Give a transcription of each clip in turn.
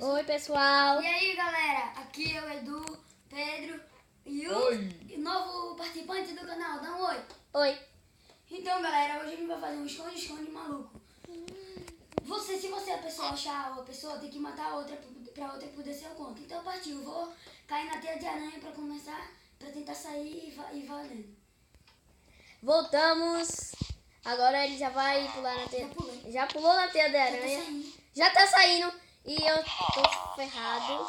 Oi, pessoal. E aí, galera? Aqui é o Edu, Pedro e o novo participante do canal. Dá um oi. Oi. Então, galera, hoje a gente vai fazer um esconde-esconde maluco. Se você a pessoa achar a pessoa, tem que matar a outra pra outra poder ser o conto. Então, partiu. Vou cair na teia de aranha pra começar, pra tentar sair e valendo. Voltamos. Agora ele já vai pular na teia. Já pulei. Já pulou na teia da aranha. Já tá saindo. E eu tô ferrado.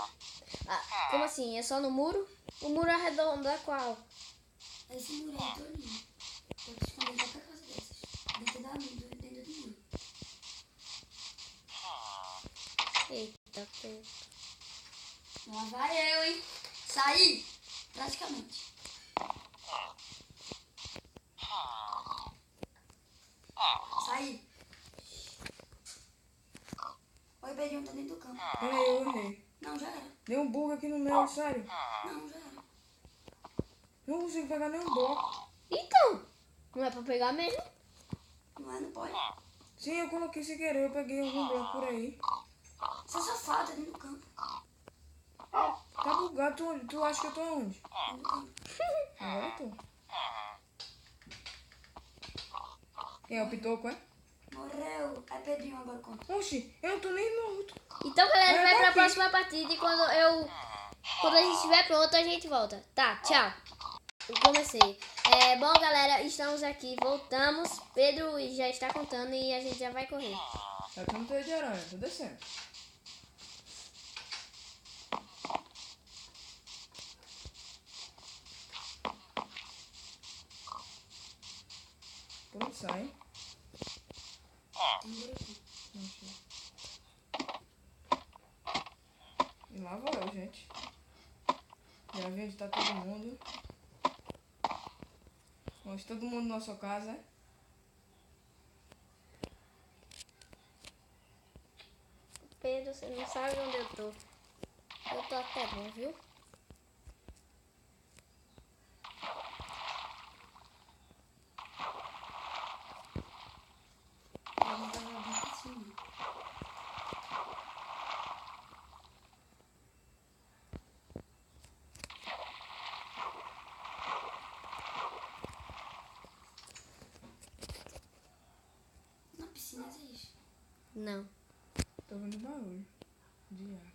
Ah, como assim? É só no muro? O muro arredondo é qual? Esse muro aí todinho. Vou te esconder em qualquer coisa dessas. Dentro do muro. Eita, Pedro. Lá vai eu, hein? Saí, praticamente. Saí. Oi, Pedrinho, tá dentro do campo. Peraí, eu errei. Não, já era. Deu um bug aqui no meu, sério. Não, já era. Não consigo pegar nenhum bloco. Então, não é pra pegar mesmo? Não é, não pode. Sim, eu coloquei sem querer, eu peguei algum bloco por aí. Você é safado, tá dentro do campo. Tá bugado, tu acha que eu tô onde? Dentro do campo. Agora eu tô. Quem é o Pitoco, é? Morreu. É Pedrinho agora conta. Oxi, eu não tô nem morto. Então, galera, Eu vai tô pra aqui. próxima partida. E quando a gente estiver pronto, a gente volta. Tá, tchau. Eu comecei. Bom, galera, estamos aqui. Voltamos. Pedro já está contando e a gente já vai correr. Tá tendo teia de aranha, tô descendo. Por onde sai? Tem um aqui. Não sei. E lá vou eu, gente. Já vi onde tá todo mundo. Onde todo mundo na sua casa, é? Pedro, você não sabe onde eu tô. Eu tô até bom, viu? A gente tá lá bem pra cima. Na piscina é isso. Não. Tô vendo barulho. De ar.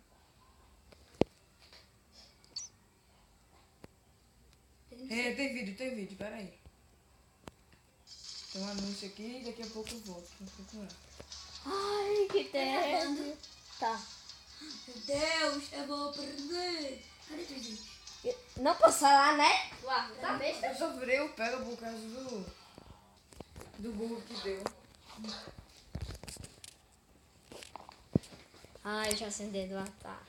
Tem vídeo, peraí. Tem um anúncio aqui e daqui a pouco eu volto. Vou procurar. Ai, que gravando? tédio. Tá. Meu Deus, eu vou perder. Cadê tu, gente? Não posso falar, né? Uau, tá besta. Eu sofri o pega por causa do burro que deu. Ai, deixa eu acender lá, tá.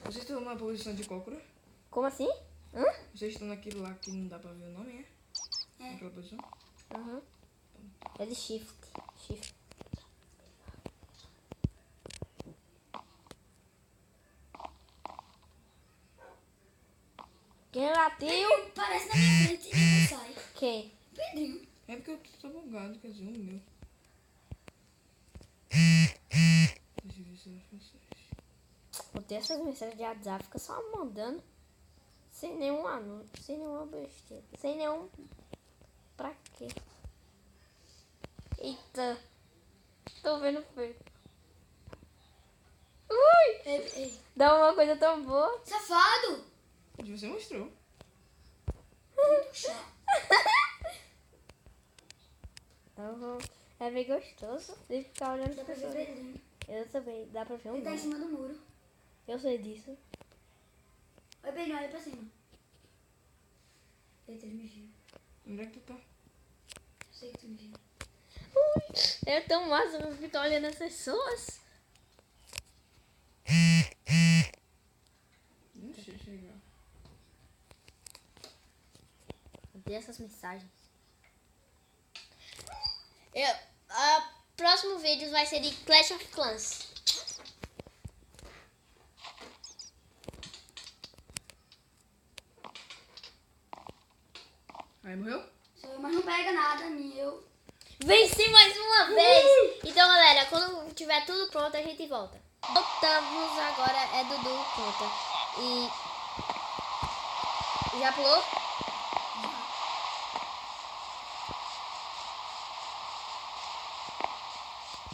Vocês estão na posição de cócora? Como assim? Hã? Vocês estão naquilo lá que não dá pra ver o nome, é? É. Naquela posição? Aham. É de shift. Shift. Quem latiu? Parece na minha frente e depois sai. Quem? Pedrinho. É porque eu tô bugado, quer dizer, o meu. Deixa eu ver se eu faço. Botei essas mensagens de WhatsApp, fica só mandando. Sem nenhum anúncio, sem nenhuma besteira. Sem nenhum... Pra quê? Eita. Tô vendo feio. Ui! Ei. Dá uma coisa tão boa. Safado. Você mostrou. Puxa. Uhum. É bem gostoso de ficar olhando Dá as pra ver pessoas. Pedrinho. Eu também. Dá pra ver um Ele tá em nome. cima do muro. Eu sei disso. Oi, Pedrinho, olha pra cima. Eita, ele me viu. Onde é que tu tá? Eu sei que tu me viu. Ui, é tão massa eu ficar olhando as pessoas. Deixa eu chegar. Cadê essas mensagens? Próximo vídeo vai ser de Clash of Clans. Aí morreu? Mas não pega nada, meu. Venci mais uma vez! Então, galera, quando tiver tudo pronto, a gente volta. Voltamos agora, é Dudu conta. E... Já pulou?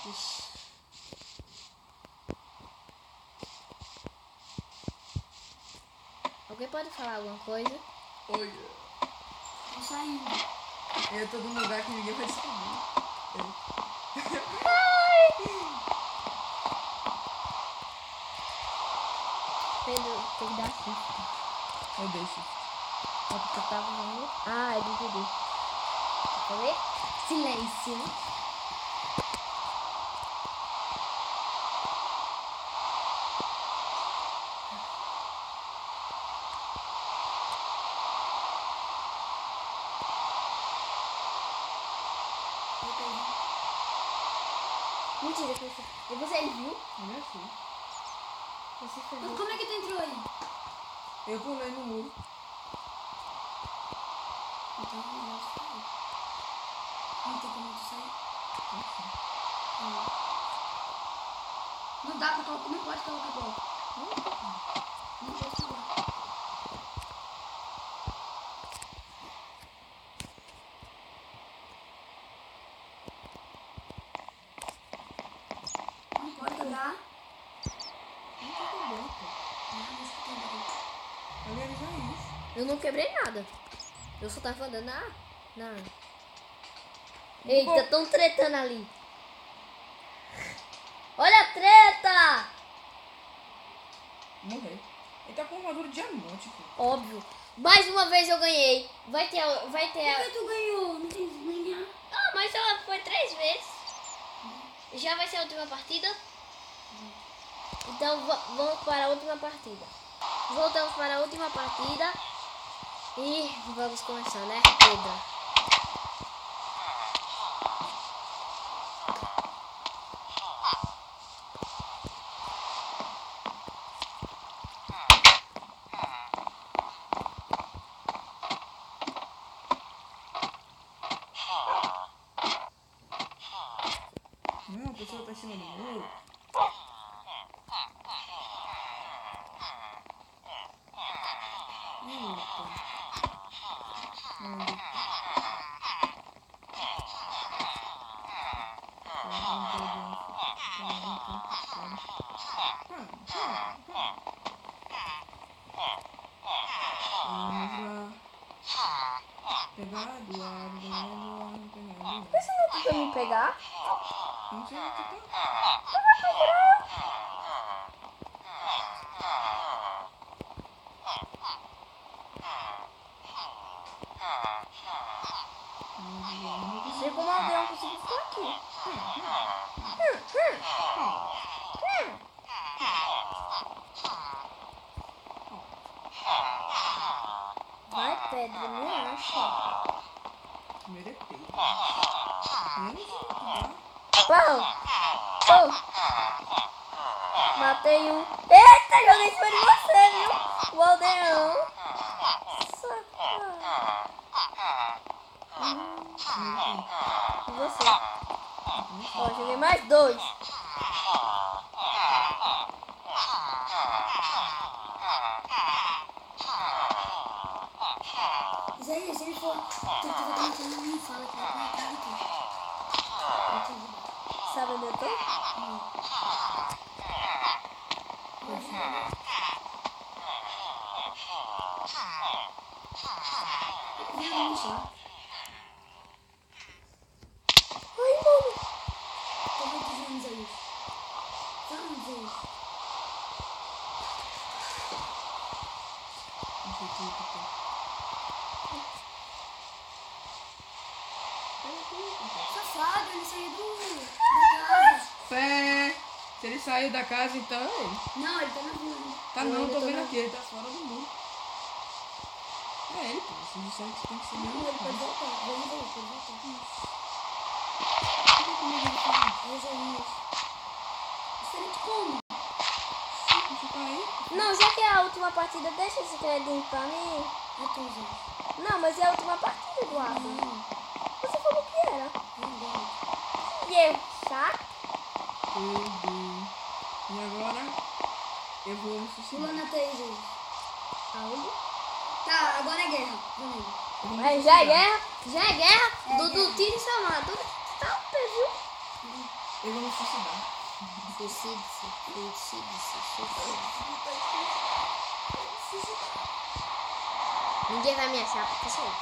Ixi. Alguém pode falar alguma coisa? Oi. Tô saindo. Eu tô num lugar que ninguém vai descobrir. Pedro, tem que dar assim. Eu deixo. É porque eu tava vendo. Ah, é do Dudu. Quer ver? Silêncio. Mentira, que você. E você viu? Não é assim. Você Mas fez. como é que tu entrou aí? Eu pulei no muro. Então eu saí. Não tem como tu sair? Não dá pra colocar, não pode colocar bloco. Não pode colocar. Não pode quebrar. Não tá bom, pô. Nada, isso que tem. Ali era já isso. Eu não quebrei nada. Eu só tava andando na... Eita, tão tretando ali. Olha a treta! Morreu. Ele tá com armadura de diamante, pô. Óbvio. Mais uma vez eu ganhei. Vai ter Por que tu ganhou? Não tem que ganhar. Ah, mas só foi 3 vezes. Já vai ser a última partida? Então vamos para a última partida. Voltamos para a última partida. E vamos começar, né, Pedro? Não, a pessoa tá em cima do muro. Pegar do lado, do lado, pegar do lado. Você não tentou me pegar? Não sei onde tu tá. Não sei como alguém conseguiu ficar aqui. Vai, Pedro, me acha. Primeiro é Pedro. Eu não sei onde tu tá. Pau! Oh. Matei um. Eita, joguei em cima de você, viu? O aldeão. Safado. E você? Ó, joguei mais 2. Isaías, se ele for. Tu vai comentando, não me fala que vai comentar aqui. Sabe onde eu tô? Vamos lá. Ai, mano. Tô muito vendo Isaías. Vamos ver. Não sei onde tu tá. Safado, ele saiu da casa. Fé! Se ele saiu da casa, então é ele. Não, ele tá na rua. Tá não, tô vendo aqui, ele tá fora do muro. É ele, pô. Se disser que tem que ser Não, ele. ele pode voltar. Vamos ver, pode voltar. Por que comigo ele tá? Isaías. Diferente como? Você tá aí? Não, já que é a última partida, deixa esse crédito pra mim. É tu, Isaías. Não, mas é a última partida, Eduardo. Não, Você falou que era. não, E eu, chato? Perdi. E agora? Eu vou me suicidar. Pula na 3 vezes. Aonde? Tá, agora é guerra. Vamos. Eu vou me Mas já é suicidar. guerra? Já é guerra? É Dudu guerra. tira e salmado. Tá, viu? Eu vou me suicidar. Suicide-se. Ninguém vai me achar porque sou eu.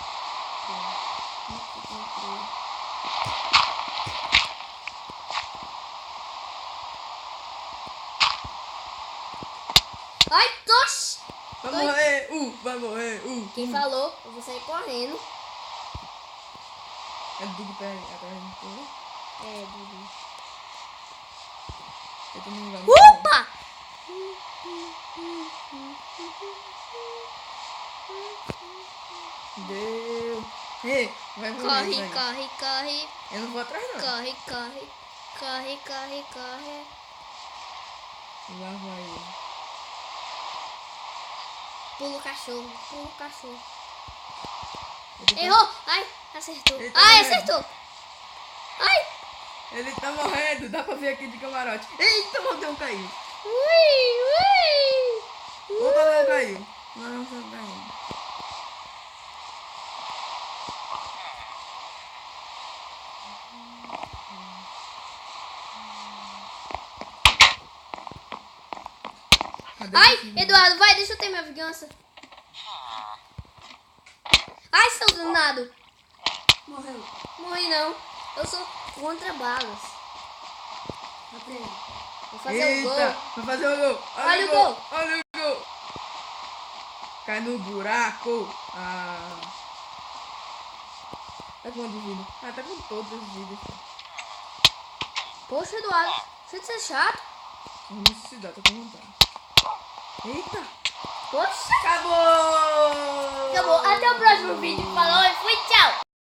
Ai, tosh! Vai morrer, vai morrer, Quem falou? Eu vou sair correndo. É Dudu que tá aí atrás de tudo. É, Dudu. Eu também não vai morrer. Opa! Deu. Ei, vai morrer. Corre, velho. corre, corre. Eu não vou atrás não. Corre, corre. Corre, corre, corre. Lá vai ele. Pula o cachorro, pula o cachorro. Ele tá- Errou! Ai, acertou. Ele tá Ai, morrendo. acertou. Ai! Ele tá morrendo, dá pra ver aqui de camarote. Eita, o leão caiu. Ui! Outro leão caiu. Não, você tá indo. Cadê Ai, esse- Eduardo, vai, deixa eu ter minha vingança. Ai, seu danado. Morreu. Morri não. Eu sou contra balas. Tá preso. Vou fazer Eita, o gol. vai fazer o gol. Olha o gol. Olha o gol. Cai no buraco. Tá com quanto de vida? Tá com todas as vidas. Poxa, Eduardo, deixa de ser chato. Vou me suicidar, tô com vontade. Eita. Poxa. Acabou! Acabou. Até o próximo vídeo. Falou e fui.